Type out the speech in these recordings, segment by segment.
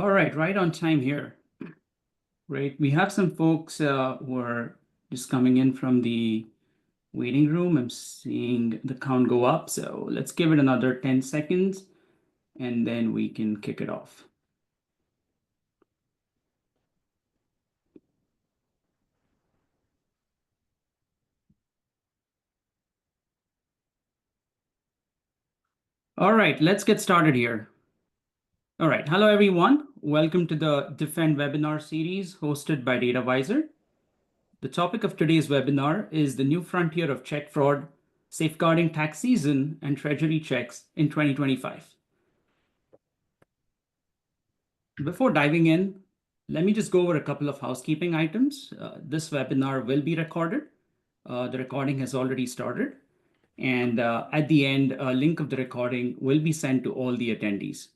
All right on time here. Great. We have some folks who are just coming in from the waiting room. I'm seeing the count go up, so let's give it another 10 seconds and then we can kick it off. All right, let's get started here. All right, hello everyone. Welcome to the Defend webinar series hosted by DataVisor. The topic of today's webinar is the new frontier of check fraud, safeguarding tax season and Treasury checks in 2025. Before diving in, let me just go over a couple of housekeeping items. This webinar will be recorded. The recording has already started. And at the end, a link of the recording will be sent to all the attendees.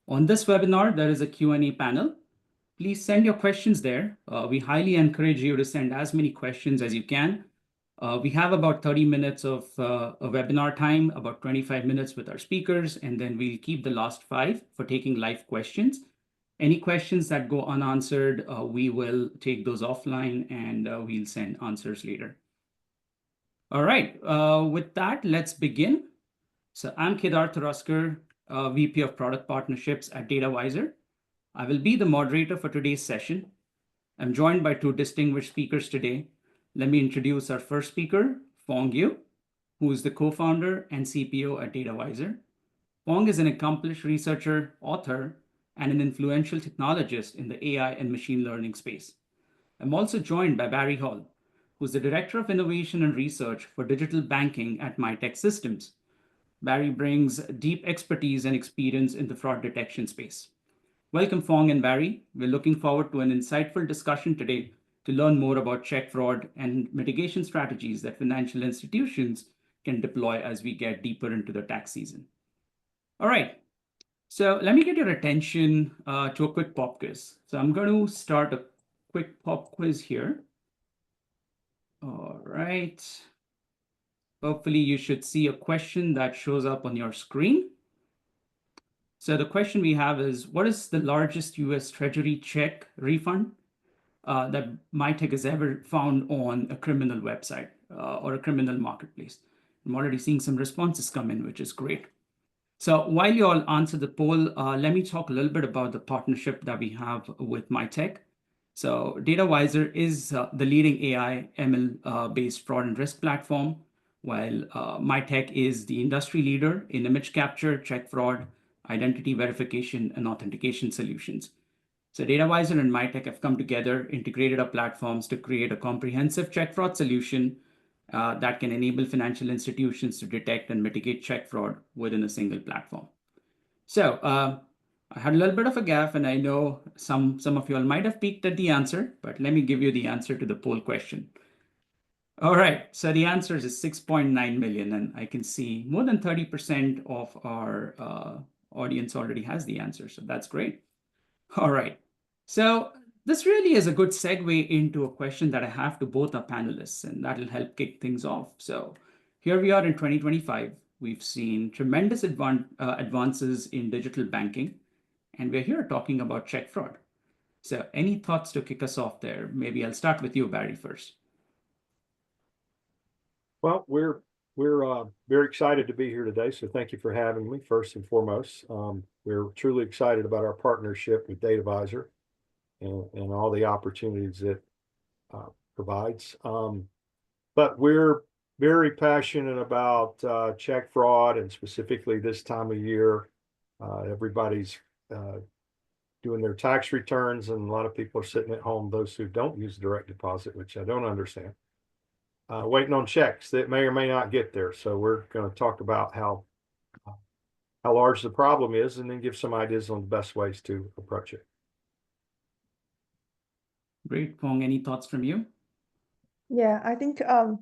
On this webinar, there is a Q&A panel. Please send your questions there. We highly encourage you to send as many questions as you can. We have about 30 minutes of a webinar time, about 25 minutes with our speakers, and then we'll keep the last 5 for taking live questions. Any questions that go unanswered, we will take those offline and we'll send answers later. All right, with that, let's begin. So I'm Kedar Taraskar, VP of Product Partnerships at DataVisor. I will be the moderator for today's session. I'm joined by 2 distinguished speakers today. Let me introduce our first speaker, Phong Yu, who is the co-founder and CPO at DataVisor. Phong is an accomplished researcher, author, and an influential technologist in the AI and machine learning space. I'm also joined by Barry Hall, who's the Director of Innovation and Research for Digital Banking at Mitek Systems. Barry brings deep expertise and experience in the fraud detection space. Welcome, Phong and Barry. We're looking forward to an insightful discussion today to learn more about check fraud and mitigation strategies that financial institutions can deploy as we get deeper into the tax season. All right. So let me get your attention to a quick pop quiz. So I'm going to start a quick pop quiz here. All right. Hopefully you should see a question that shows up on your screen. So the question we have is, what is the largest US Treasury check refund that Mitek has ever found on a criminal website or a criminal marketplace? I'm already seeing some responses come in, which is great. So while you all answer the poll, let me talk a little bit about the partnership that we have with Mitek. So DataVisor is the leading AI ML-based fraud and risk platform, while Mitek is the industry leader in image capture, check fraud, identity verification, and authentication solutions. So DataVisor and Mitek have come together, integrated our platforms to create a comprehensive check fraud solution that can enable financial institutions to detect and mitigate check fraud within a single platform. So I had a little bit of a gaffe, and I know some of you all might have peeked at the answer, but let me give you the answer to the poll question. All right, so the answer is 6.9 million, and I can see more than 30% of our audience already has the answer, so that's great. All right, so this really is a good segue into a question that I have to both our panelists, and that'll help kick things off. So here we are in 2025. We've seen tremendous advances in digital banking, and we're here talking about check fraud. So any thoughts to kick us off there? Maybe I'll start with you, Barry, first. Well, we're very excited to be here today, so thank you for having me, first and foremost. We're truly excited about our partnership with DataVisor and all the opportunities it provides. But we're very passionate about check fraud, and specifically this time of year, everybody's doing their tax returns, and a lot of people are sitting at home, those who don't use direct deposit, which I don't understand, waiting on checks that may or may not get there. So we're going to talk about how large the problem is, and then give some ideas on the best ways to approach it. Great. Phong, any thoughts from you? Yeah, I think Kedar,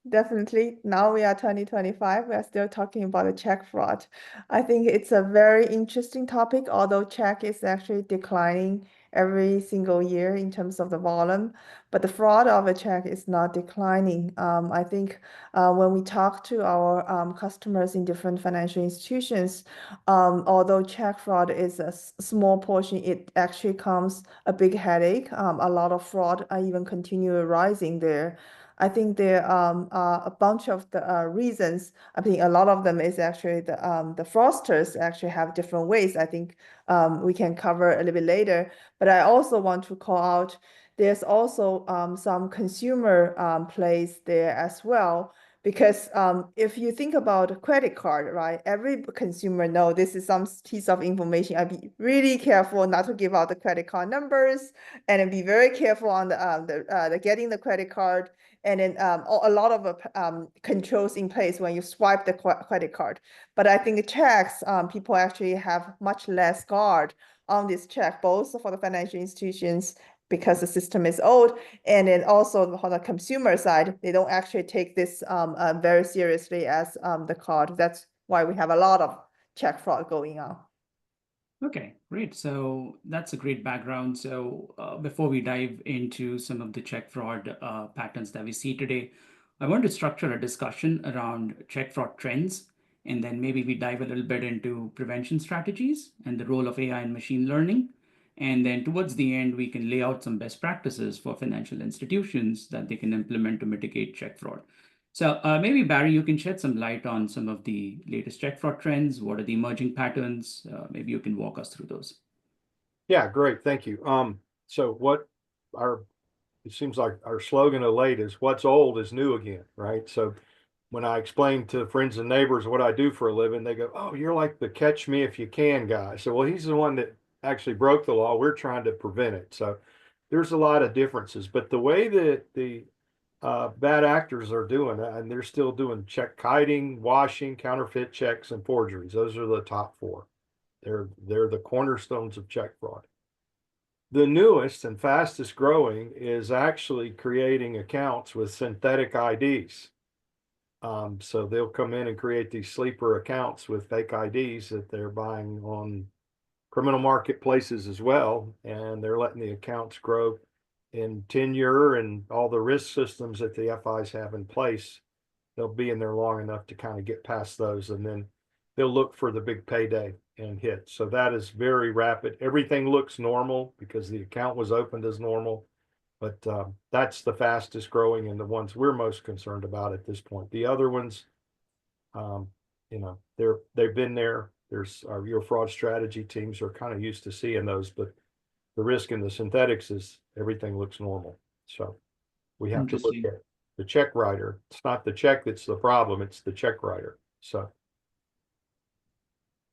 definitely now we are 2025, we are still talking about the check fraud. I think it's a very interesting topic, although check is actually declining every single year in terms of the volume, but the fraud of a check is not declining. I think when we talk to our customers in different financial institutions, although check fraud is a small portion, it actually comes a big headache. A lot of fraud even continue rising there. I think there are a bunch of the reasons. I think a lot of them is actually the fraudsters actually have different ways. I think we can cover a little bit later. But I also want to call out there's also some consumer plays there as well. Because if you think about a credit card, right? Every consumer know this is some piece of information. I'd be really careful not to give out the credit card numbers, and then be very careful on the getting the credit card, and then a lot of controls in place when you swipe the credit card. But I think checks, people actually have much less guard on this check, both for the financial institutions because the system is old, and then also on the consumer side, they don't actually take this very seriously as the card. That's why we have a lot of check fraud going on. Okay, great. So that's a great background. So before we dive into some of the check fraud patterns that we see today, I want to structure a discussion around check fraud trends, and then maybe we dive a little bit into prevention strategies and the role of AI and machine learning. And then towards the end, we can lay out some best practices for financial institutions that they can implement to mitigate check fraud. So maybe Barry, you can shed some light on some of the latest check fraud trends. What are the emerging patterns? Maybe you can walk us through those. Yeah, great. Thank you. So it seems like our slogan of late is what's old is new again, right? So when I explain to friends and neighbors what I do for a living, they go, "Oh, you're like the catch me if you can guy." So, well, he's the one that actually broke the law. We're trying to prevent it. So there's a lot of differences, but the way that the bad actors are doing, and they're still doing check kiting, washing, counterfeit checks, and forgeries. Those are the top four. They're the cornerstones of check fraud. The newest and fastest growing is actually creating accounts with synthetic IDs. So they'll come in and create these sleeper accounts with fake IDs that they're buying on criminal marketplaces as well, and they're letting the accounts grow in tenure and all the risk systems that the FIs have in place. They'll be in there long enough to kind of get past those, and then they'll look for the big payday and hit. So that is very rapid. Everything looks normal because the account was opened as normal, but that's the fastest growing and the ones we're most concerned about at this point. The other ones, they've been there. There's your fraud strategy teams are kind of used to seeing those, but the risk in the synthetics is everything looks normal. So we have to look Interesting. at the check writer. It's not the check that's the problem, it's the check writer. So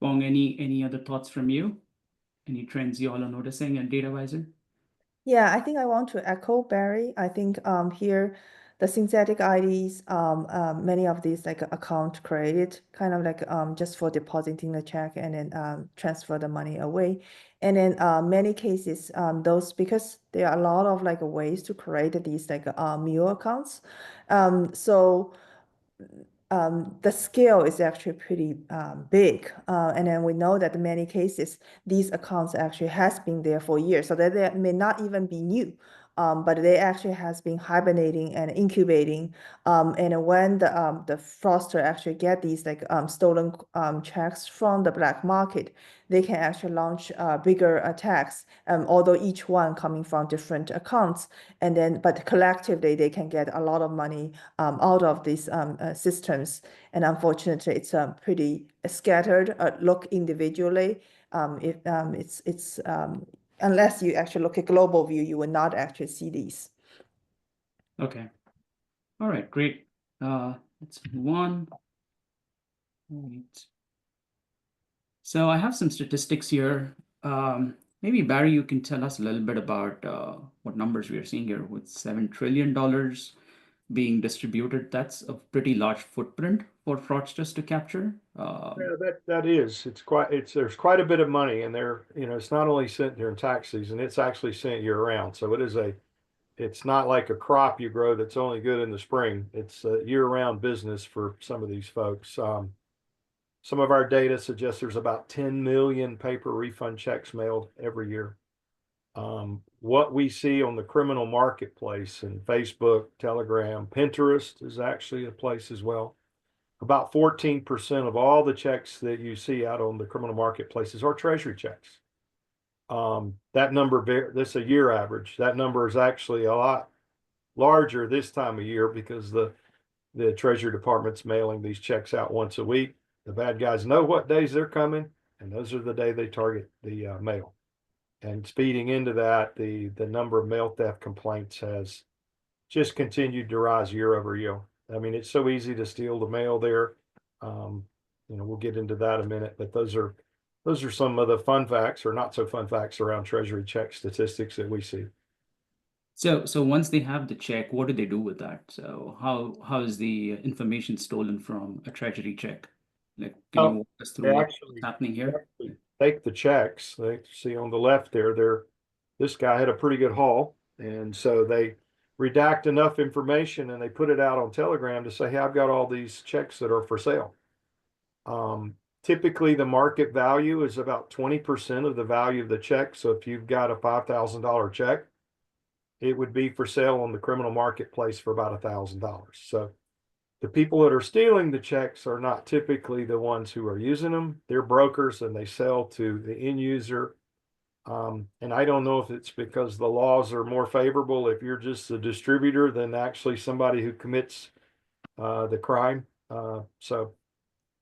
Bong, any other thoughts from you? Any trends you all are noticing at DataVisor? Yeah, I think I want to echo Barry. I think here the synthetic IDs, many of these like account created kind of like just for depositing the check and then transfer the money away. And then many cases, those because there are a lot of like ways to create these like mule accounts. So the scale is actually pretty big. And then we know that in many cases, these accounts actually has been there for years. So that they may not even be new, but they actually has been hibernating and incubating. And when the fraudster actually get these like stolen checks from the black market, they can actually launch bigger attacks, although each one coming from different accounts. And then, but collectively, they can get a lot of money out of these systems. And unfortunately, it's pretty scattered. Look individually, it's unless you actually look at global view, you will not actually see these. Okay. All right, great. Let's move on. All right. So I have some statistics here. Maybe Barry, you can tell us a little bit about what numbers we are seeing here with $7 trillion being distributed. That's a pretty large footprint for fraudsters to capture. yeah, that is. There's quite a bit of money, and it's not only sent during tax season, it's actually sent year round. So it's not like a crop you grow that's only good in the spring. It's a year-round business for some of these folks. Some of our data suggests there's about 10 million paper refund checks mailed every year. What we see on the criminal marketplace and Facebook, Telegram, Pinterest is actually a place as well. About 14% of all the checks that you see out on the criminal marketplaces are Treasury checks. That number, this is a year average. That number is actually a lot larger this time of year because the Treasury Department's mailing these checks out once a week. The bad guys know what days they're coming, and those are the day they target the mail. And speeding into that, the number of mail theft complaints has just continued to rise year over year. I mean, it's so easy to steal the mail there. We'll get into that in a minute, but those are some of the fun facts or not so fun facts around Treasury check statistics that we see. So once they have the check, what do they do with that? So how is the information stolen from a Treasury check? Like, can you walk us through what's happening here? Take the checks. They see on the left there, this guy had a pretty good haul, and so they redact enough information and they put it out on Telegram to say, hey, I've got all these checks that are for sale. Typically the market value is about 20% of the value of the check. So if you've got a $5,000 check, it would be for sale on the criminal marketplace for about $1,000. So the people that are stealing the checks are not typically the ones who are using them. They're brokers and they sell to the end user. And I don't know if it's because the laws are more favorable if you're just a distributor than actually somebody who commits the crime. So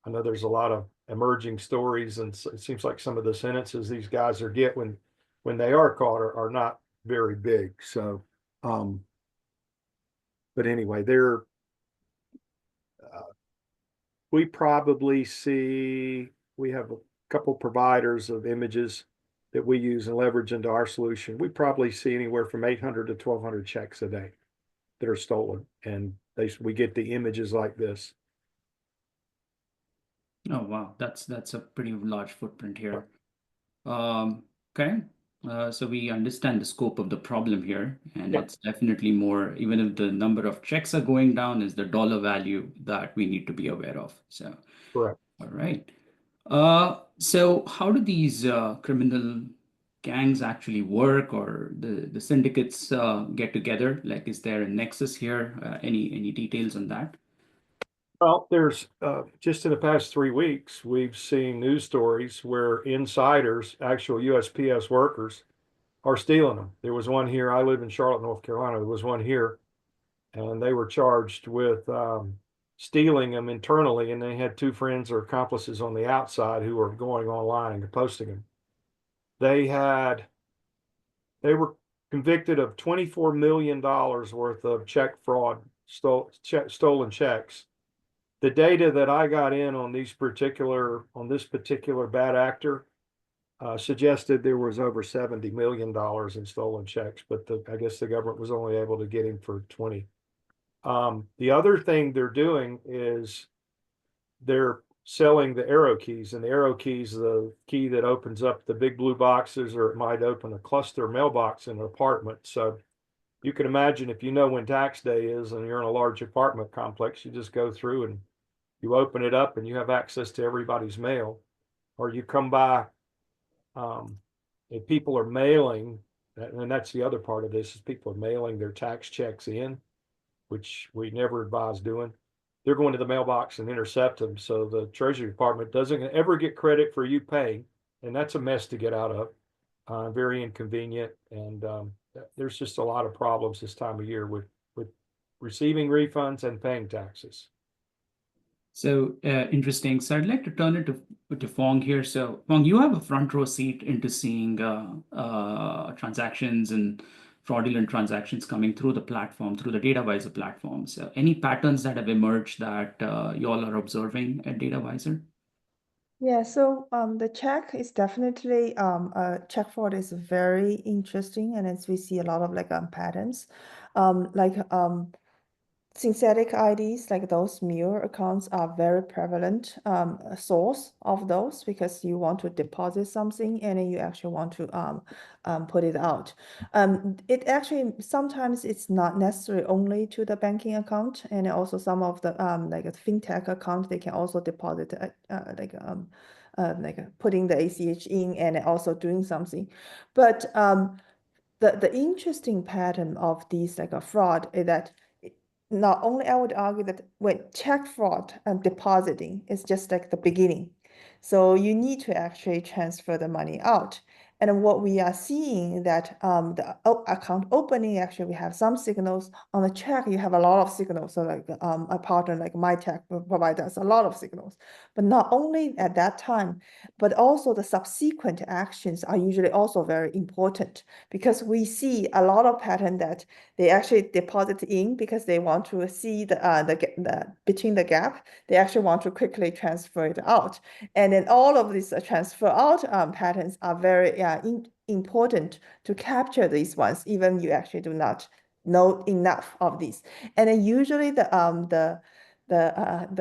I know there's a lot of emerging stories, and it seems like some of the sentences these guys are get when they are caught are not very big. So, but anyway, we probably see, we have a couple providers of images that we use and leverage into our solution. We probably see anywhere from 800 to 1,200 checks a day that are stolen, and we get the images like this. Oh, wow. That's a pretty large footprint here. Okay. So we understand the scope of the problem here, and it's definitely more, even if the number of checks are going down, is the dollar value that we need to be aware of. So, correct. All right. So how do these criminal gangs actually work, or the syndicates get together? Like, is there a nexus here? Any details on that? Well, there's just in the past 3 weeks, we've seen news stories where insiders, actual USPS workers, are stealing them. There was one here. I live in Charlotte, North Carolina. There was one here, and they were charged with stealing them internally, and they had 2 friends or accomplices on the outside who were going online and posting them. They were convicted of $24 million worth of check fraud, stolen checks. The data that I got in on this particular bad actor suggested there was over $70 million in stolen checks, but I guess the government was only able to get him for 20. The other thing they're doing is they're selling the arrow keys, and the arrow keys, the key that opens up the big blue boxes, or it might open a cluster mailbox in an apartment. So you can imagine, if you know when tax day is and you're in a large apartment complex, you just go through and you open it up and you have access to everybody's mail. Or you come by, if people are mailing, and that's the other part of this, is people are mailing their tax checks in, which we never advise doing. They're going to the mailbox and intercept them. So the Treasury Department doesn't ever get credit for you paying. And that's a mess to get out of. Very inconvenient. And there's just a lot of problems this time of year with receiving refunds and paying taxes. So interesting. So I'd like to turn it to Fong here. So Fong, you have a front row seat into seeing transactions and fraudulent transactions coming through the platform, through the DataVisor platform. So any patterns that have emerged that you all are observing at DataVisor? Yeah, so the check is definitely check fraud is very interesting, and as we see a lot of patterns, synthetic IDs, like those mirror accounts, are very prevalent source of those, because you want to deposit something and then you actually want to put it out. It actually, sometimes it's not necessary only to the banking account, and also some of the like a fintech account, they can also deposit putting the ACH in and also doing something. But the interesting pattern of these like a fraud is that not only I would argue that when check fraud and depositing is just like the beginning. So you need to actually transfer the money out. And what we are seeing that the account opening, actually, we have some signals. On the check, you have a lot of signals. So like a partner like Mitek will provide us a lot of signals. But not only at that time, but also the subsequent actions are usually also very important, because we see a lot of pattern that they actually deposit in because they want to see the between the gap. They actually want to quickly transfer it out. And then all of these transfer out patterns are very important to capture these ones, even you actually do not know enough of these. And then usually the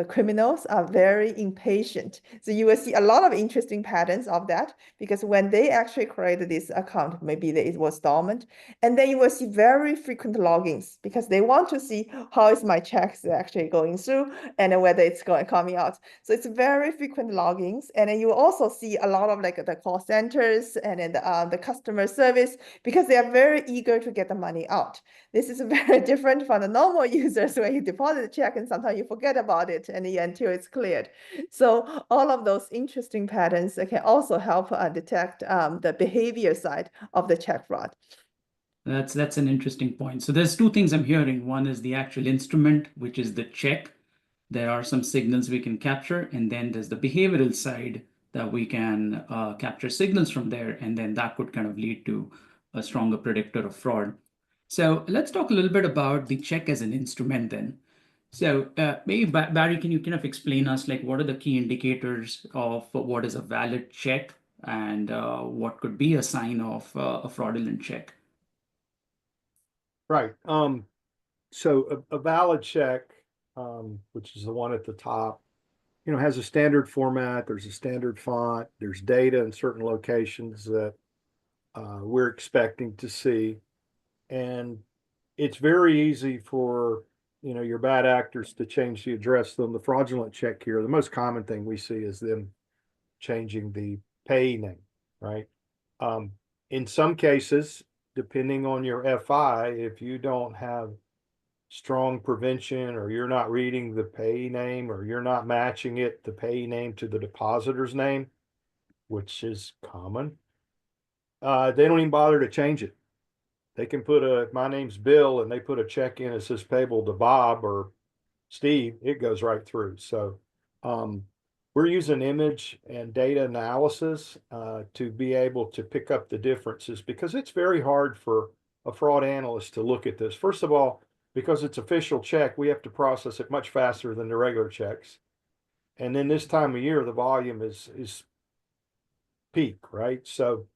criminals are very impatient. So you will see a lot of interesting patterns of that, because when they actually created this account, maybe it was dormant, and then you will see very frequent logins because they want to see how is my checks actually going through and then whether it's coming out. So it's very frequent logins. And then you will also see a lot of like the call centers and then the customer service, because they are very eager to get the money out. This is very different from the normal users when you deposit a check and sometimes you forget about it and until it's cleared. So all of those interesting patterns can also help detect the behavior side of the check fraud. That's an interesting point. So there's two things I'm hearing. One is the actual instrument, which is the check. There are some signals we can capture, and then there's the behavioral side that we can capture signals from there, and then that could kind of lead to a stronger predictor of fraud. So let's talk a little bit about the check as an instrument then. So maybe Barry, can you kind of explain us like what are the key indicators of what is a valid check and what could be a sign of a fraudulent check? Right. So a valid check, which is the one at the top, has a standard format. There's a standard font. There's data in certain locations that we're expecting to see. And it's very easy for, your bad actors to change the address. On the fraudulent check here, the most common thing we see is them changing the payee name, right? In some cases, depending on your FI, if you don't have strong prevention, or you're not reading the payee name, or you're not matching the payee name to the depositor's name, which is common, they don't even bother to change it. They can put my name's Bill, and they put a check in that says payable to Bob or Steve, it goes right through. So we're using image and data analysis to be able to pick up the differences, because it's very hard for a fraud analyst to look at this. First of all, because it's official check, we have to process it much faster than the regular checks. And then this time of year, the volume is peak, right? So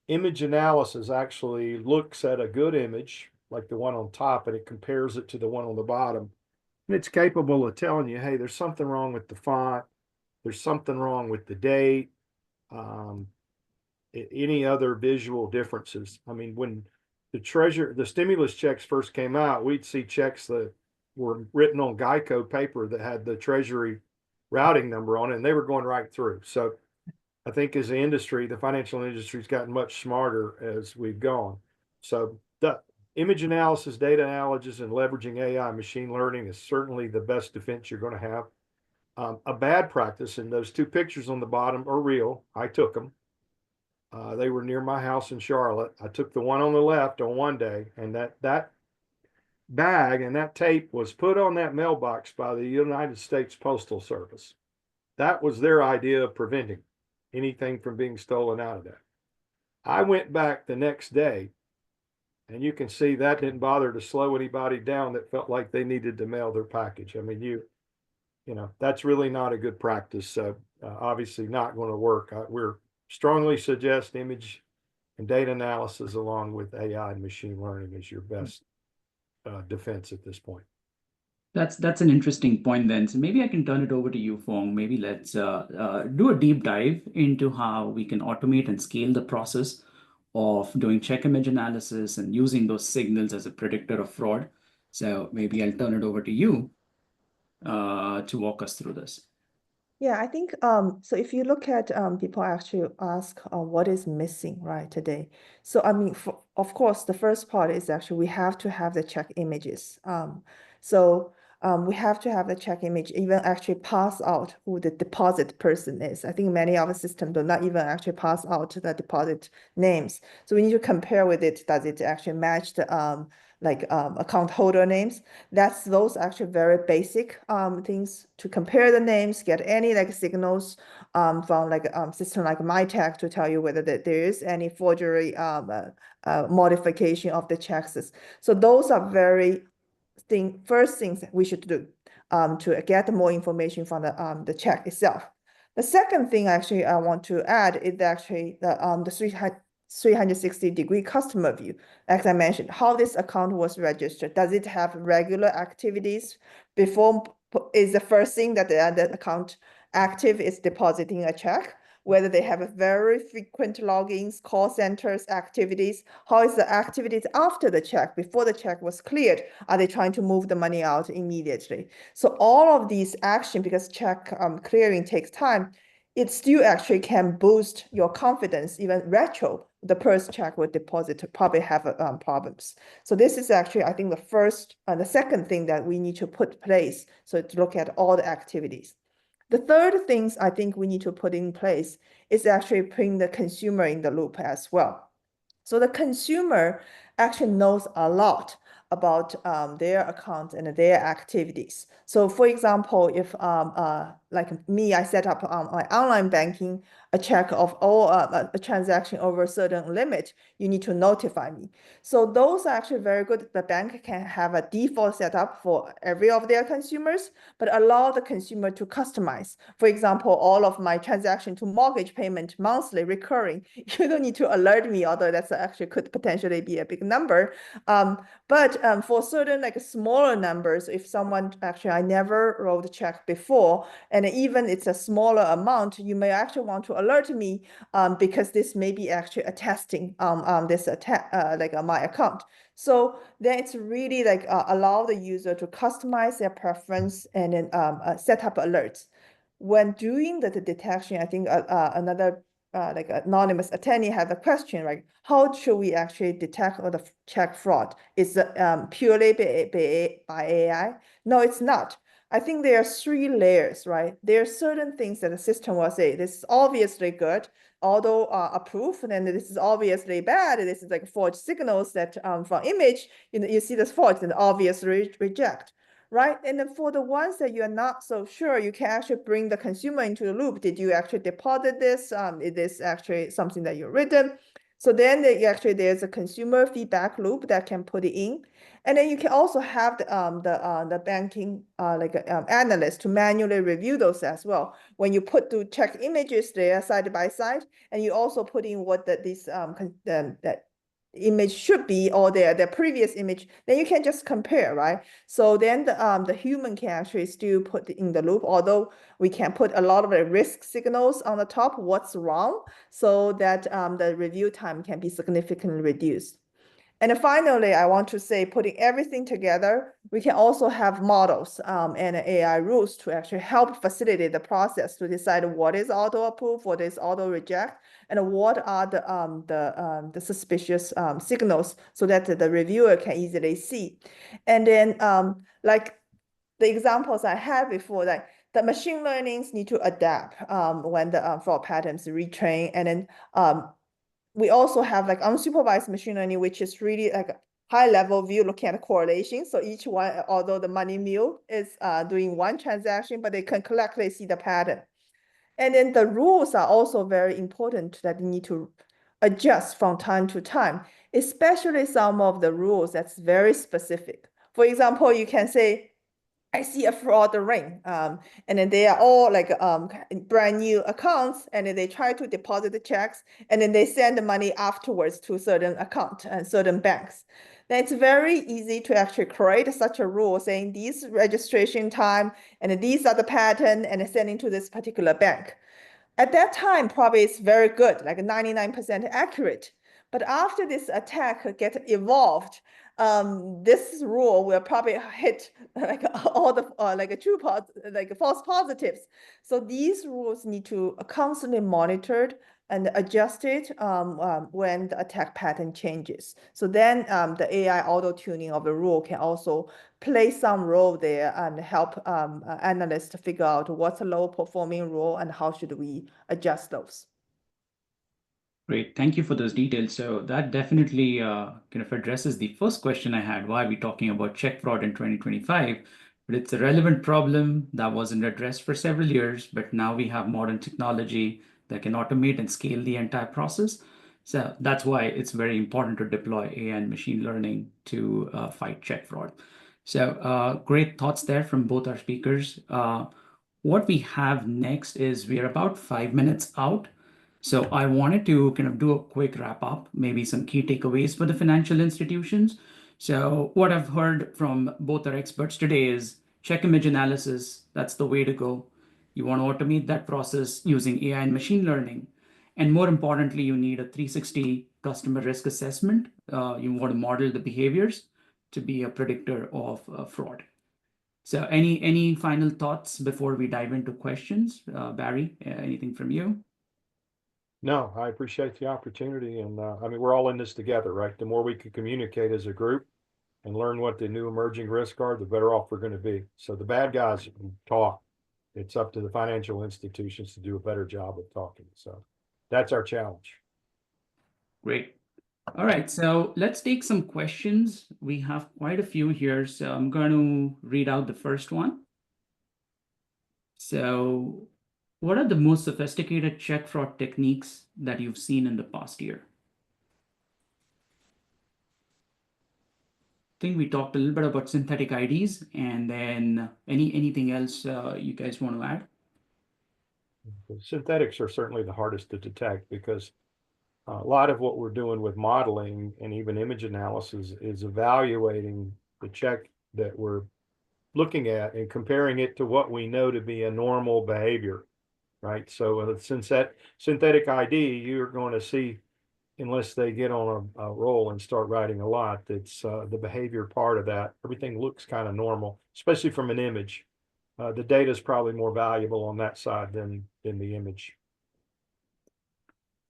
image analysis actually looks at a good image, like the one on top, and it compares it to the one on the bottom. And it's capable of telling you, hey, there's something wrong with the font. There's something wrong with the date. Any other visual differences. I mean, when the stimulus checks first came out, we'd see checks that were written on Geico paper that had the Treasury routing number on it, and they were going right through. So I think as the industry, the financial industry's gotten much smarter as we've gone. So the image analysis, data analysis, and leveraging AI machine learning is certainly the best defense you're going to have. A bad practice, and those two pictures on the bottom are real. I took them. They were near my house in Charlotte. I took the one on the left on one day, and that bag and that tape was put on that mailbox by the United States Postal Service. That was their idea of preventing anything from being stolen out of that. I went back the next day, and you can see that didn't bother to slow anybody down that felt like they needed to mail their package. I mean, that's really not a good practice. So obviously not going to work. We're strongly suggest image and data analysis along with AI and machine learning is your best defense at this point. That's an interesting point then. So maybe I can turn it over to you, Fong. Maybe let's do a deep dive into how we can automate and scale the process of doing check image analysis and using those signals as a predictor of fraud. So maybe I'll turn it over to you to walk us through this. Yeah, I think so if you look at people actually ask what is missing right today. So I mean of course the first part is actually we have to have the check images. So we have to have the check image even actually pass out who the deposit person is. I think many of the systems do not even actually pass out the deposit names. So we need to compare with it. Does it actually match the account holder names? Those actually very basic things to compare the names, get any like signals from like system like Mitek to tell you whether there is any forgery modification of the checks. So those are very first things we should do to get more information from the check itself. The second thing actually I want to add is actually the 360-degree customer view. As I mentioned, how this account was registered. Does it have regular activities before is the first thing that the account active is depositing a check? Whether they have a very frequent logins, call centers, activities. How is the activities after the check, before the check was cleared? Are they trying to move the money out immediately? So all of these action, because check clearing takes time, it still actually can boost your confidence, even retro. The first check with deposit probably have problems. So this is actually, I think, the first and the second thing that we need to put place. So to look at all the activities. The third things I think we need to put in place is actually putting the consumer in the loop as well. So the consumer actually knows a lot about their account and their activities. So for example, if like me, I set up my online banking, a check of all a transaction over a certain limit, you need to notify me. So those are actually very good. The bank can have a default setup for every of their consumers, but allow the consumer to customize. For example, all of my transaction to mortgage payment monthly recurring, you don't need to alert me, although that's actually could potentially be a big number. But for certain like smaller numbers, if someone actually, I never wrote a check before, and even it's a smaller amount, you may actually want to alert me because this may be actually attesting this my account. So then it's really like allow the user to customize their preference and then set up alerts. When doing the detection, I think another like anonymous attorney had a question, right? How should we actually detect or the check fraud? Is it purely by AI? No, it's not. I think there are three layers, right? There are certain things that the system will say, this is obviously good, although approved, and then this is obviously bad. This is like forged signals that from image, you see this forged and obviously reject. Right. And then for the ones that you're not so sure, you can actually bring the consumer into the loop. Did you actually deposit this? Is this actually something that you've written? So then there's a consumer feedback loop that can put it in. And then you can also have the banking analyst to manually review those as well. When you put the check images there side by side, and you also put in what that image should be or their previous image, then you can just compare, right? So then the human can actually still put in the loop, although we can put a lot of the risk signals on the top, what's wrong, so that the review time can be significantly reduced. And finally, I want to say, putting everything together, we can also have models and AI rules to actually help facilitate the process to decide what is auto approve, what is auto reject, and what are the suspicious signals, so that the reviewer can easily see. And then like the examples I had before, like the machine learnings need to adapt when the fraud patterns retrain, and then we also have like unsupervised machine learning, which is really like a high level view looking at correlation. So each one, although the money mule is doing one transaction, but they can collectively see the pattern. And then the rules are also very important that you need to adjust from time to time, especially some of the rules that's very specific. For example, you can say, I see a fraud ring, and then they are all like brand new accounts, and then they try to deposit the checks, and then they send the money afterwards to certain account and certain banks. Then it's very easy to actually create such a rule saying these registration time, and these are the pattern, and sending to this particular bank. At that time, probably it's very good, like 99% accurate. But after this attack get evolved, this rule will probably hit like all the like true like false positives. So these rules need to constantly monitored and adjusted when the attack pattern changes. So then the AI auto tuning of the rule can also play some role there and help analysts to figure out what's a low performing rule and how should we adjust those. Great. Thank you for those details. So that definitely kind of addresses the first question I had. Why are we talking about check fraud in 2025? But it's a relevant problem that wasn't addressed for several years, but now we have modern technology that can automate and scale the entire process. So that's why it's very important to deploy AI and machine learning to fight check fraud. So great thoughts there from both our speakers. What we have next is we are about 5 minutes out. So I wanted to kind of do a quick wrap up, maybe some key takeaways for the financial institutions. So what I've heard from both our experts today is check image analysis. That's the way to go. You want to automate that process using AI and machine learning. And more importantly, you need a 360 customer risk assessment. You want to model the behaviors to be a predictor of fraud. So any final thoughts before we dive into questions? Barry, anything from you? No, I appreciate the opportunity. And I mean, we're all in this together, right? The more we can communicate as a group and learn what the new emerging risks are, the better off we're going to be. So the bad guys talk. It's up to the financial institutions to do a better job of talking. So that's our challenge. Great. All right, so let's take some questions. We have quite a few here, so I'm going to read out the first one. So, what are the most sophisticated check fraud techniques that you've seen in the past year? I think we talked a little bit about synthetic IDs, and then anything else you guys want to add? Synthetics are certainly the hardest to detect because a lot of what we're doing with modeling and even image analysis is evaluating the check that we're looking at and comparing it to what we know to be a normal behavior, right? So synthetic ID, you're going to see, unless they get on a roll and start writing a lot, that's the behavior part of that. Everything looks kind of normal, especially from an image. The data is probably more valuable on that side than the image.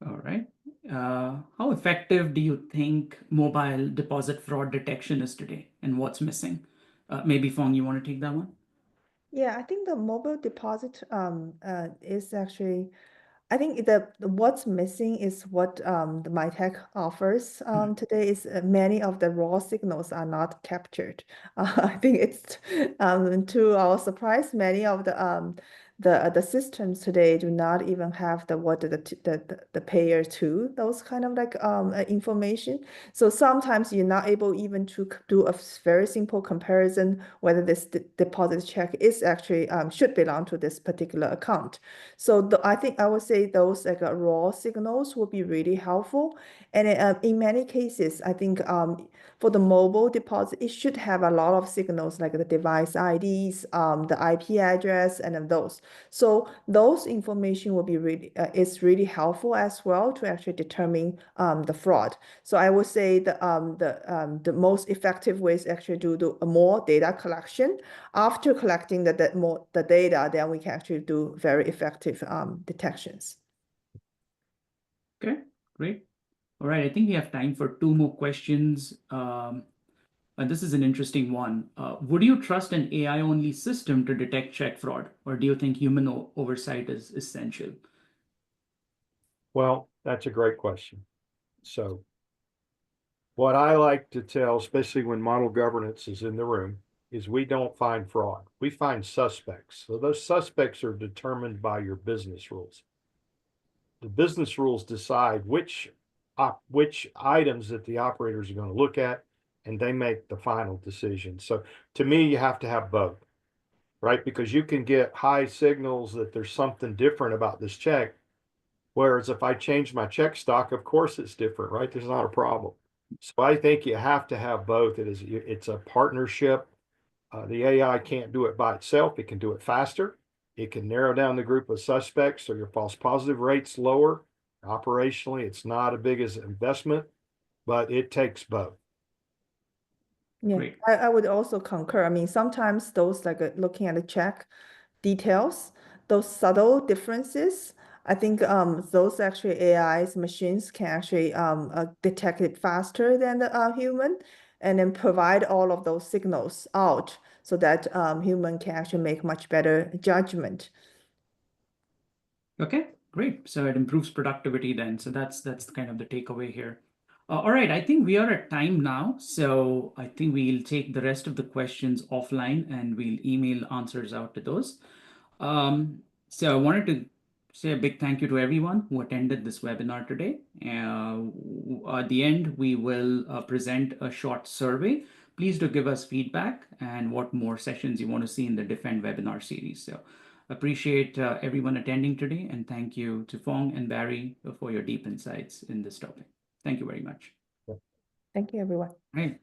All right. How effective do you think mobile deposit fraud detection is today, and what's missing? Maybe Fong, you want to take that one? Yeah, I think the mobile deposit is actually, I think what's missing is what the Mitek offers today is many of the raw signals are not captured. I think it's to our surprise, many of the systems today do not even have the payer to those kind of like information. So sometimes you're not able even to do a very simple comparison whether this deposit check is actually should belong to this particular account. So I think I would say those like raw signals will be really helpful. And in many cases, I think for the mobile deposit, it should have a lot of signals like the device IDs, the IP address, and then those. So those information will be is really helpful as well to actually determine the fraud. So I would say the most effective way is actually to do more data collection. After collecting the data, then we can actually do very effective detections. Okay, great. All right, I think we have time for two more questions. And this is an interesting one. Would you trust an AI-only system to detect check fraud, or do you think human oversight is essential? Well, that's a great question. So what I like to tell, especially when model governance is in the room, is we don't find fraud. We find suspects. So those suspects are determined by your business rules. The business rules decide which items that the operators are going to look at, and they make the final decision. So to me, you have to have both, right? Because you can get high signals that there's something different about this check. Whereas if I change my check stock, of course it's different, right? There's not a problem. So I think you have to have both. It's a partnership. The AI can't do it by itself. It can do it faster. It can narrow down the group of suspects so your false positive rate's lower. Operationally, it's not as big as investment, but it takes both. Yeah, Great. I would also concur. I mean, sometimes those like looking at the check details, those subtle differences, I think those actually AIs machines can actually detect it faster than the human, and then provide all of those signals out so that human can actually make much better judgment. Okay, great. So it improves productivity then. So that's kind of the takeaway here. All right, I think we are at time now. So I think we'll take the rest of the questions offline and we'll email answers out to those. So I wanted to say a big thank you to everyone who attended this webinar today. At the end, we will present a short survey. Please do give us feedback and what more sessions you want to see in the Defend webinar series. So appreciate everyone attending today, and thank you to Fong and Barry for your deep insights in this topic. Thank you very much. Thank you, everyone. Right.